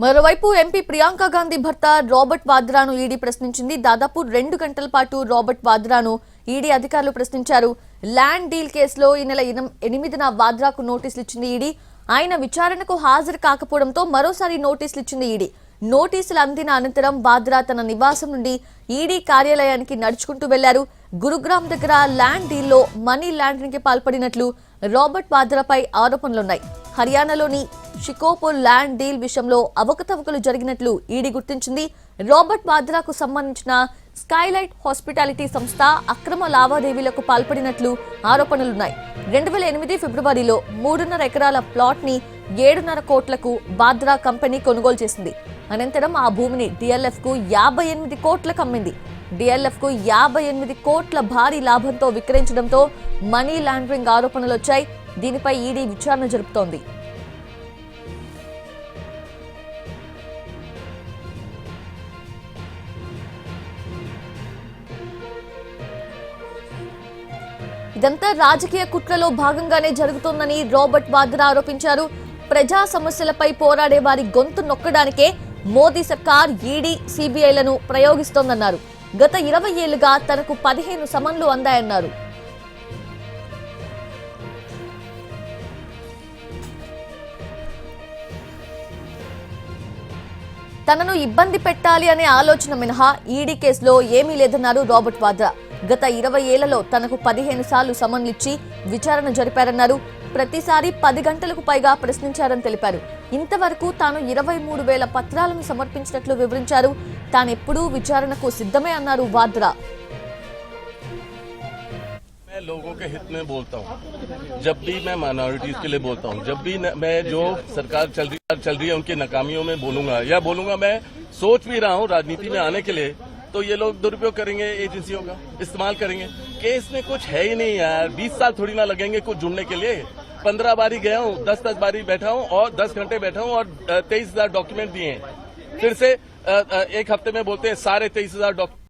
మరోవైపు ఎంపీ ప్రియాంక గాంధీ భర్త Robert వాద్రాను ED ప్రశ్నించింది. దాదాపు 2 గంటల పాటు రాబర్ట్ వాద్రాను ఈడీ అధికారులు ప్రశ్నించారు. ల్యాండ్ డీల్ కేసులో ఈ నెల 8న వాద్రాకు నోటీసులు ఇచ్చింది ఈడీ. ఆయన విచారణకు హాజరు కాకపోవడంతో మరోసారి నోటీసులు ఇచ్చింది ఈడీ. నోటీసులు అందిన అనంతరం వాద్రా తన నివాసం నుండి ఈడీ కార్యాలయానికి నడుచుకుంటూ వెళ్లారు. గురుగ్రామ్ దగ్గర ల్యాండ్ డీల్లో మనీ లాండరింగ్ కి పాల్పడినట్లు రాబర్ట్ వాద్రాపై ఆరోపణలున్నాయి. హర్యానాలోని షికోపూర్ ల్యాండ్ డీల్ విషయంలో అవకతవకలు జరిగినట్లు ఈడీ గుర్తించింది. రాబర్ట్ వాద్రాకు సంబంధించిన స్కైలైట్ హాస్పిటాలిటీ సంస్థ అక్రమ లావాదేవీలకు పాల్పడినట్లు ఆరోపణలున్నాయి. 2008 ఫిబ్రవరిలో 3.5 ఎకరాల ప్లాట్ ని 7.5 కోట్లకు వాద్రా కంపెనీ కొనుగోలు చేసింది. అనంతరం ఆ భూమిని డిఎల్ఎఫ్ కు 58 కోట్లకు అమ్మింది. డిఎల్ఎఫ్ కు 58 కోట్ల భారీ లాభంతో విక్రయించడంతో మనీ లాండరింగ్ ఆరోపణలు వచ్చాయి. దీనిపై ఈడీ విచారణ జరుపుతోంది. ఇదంతా రాజకీయ కుట్రలో భాగంగానే జరుగుతోందని రాబర్ట్ వాద్రా ఆరోపించారు. ప్రజా సమస్యలపై పోరాడే వారి గొంతు నొక్కడానికే మోదీ సర్కార్ ఈడీ, సిబిఐలను ప్రయోగిస్తోందన్నారు. గత 20 ఏళ్లుగా తనకు 15 సమన్లు అందాయన్నారు. తనను ఇబ్బంది పెట్టాలి అనే ఆలోచన మినహా ఈడీ కేసులో ఏమీ లేదన్నారు రాబర్ట్ వాద్రా. గత 20 ఏళ్లలో తనకు 15 సార్లు సమన్లిచ్చి విచారణ జరిపారన్నారు. ప్రతిసారి 10 గంటలకు పైగా ప్రశ్నించారని తెలిపారు. ఇంతవరకు తాను 23,000 పత్రాలను సమర్పించినట్లు వివరించారు. తానెప్పుడూ విచారణకు సిద్ధమే అన్నారు వాద్రా. मैं लोगों के हित में बोलता हूँ, जब भी मैं माइनॉरिटीज के लिए बोलता हूँ, जब भी मैं जो सरकार चल रही है उनकी नाकामियों में बोलूंगा मैं सोच भी रहा हूँ राजनीति में आने के लिए, तो ये लोग दुरुपयोग करेंगे, एजेंसियों का इस्तेमाल करेंगे। केस में कुछ है ही नहीं यार, 20 साल थोड़ी ना लगेंगे कुछ जुड़ने के लिए। 15 बारी गया हूँ, 10 बारी बैठा हूँ और 10 घंटे बैठा हूँ और 23,000 डॉक्यूमेंट दिए हैं। फिर से एक हफ्ते में बोलते हैं सारे 23,000 डॉक्यूमेंट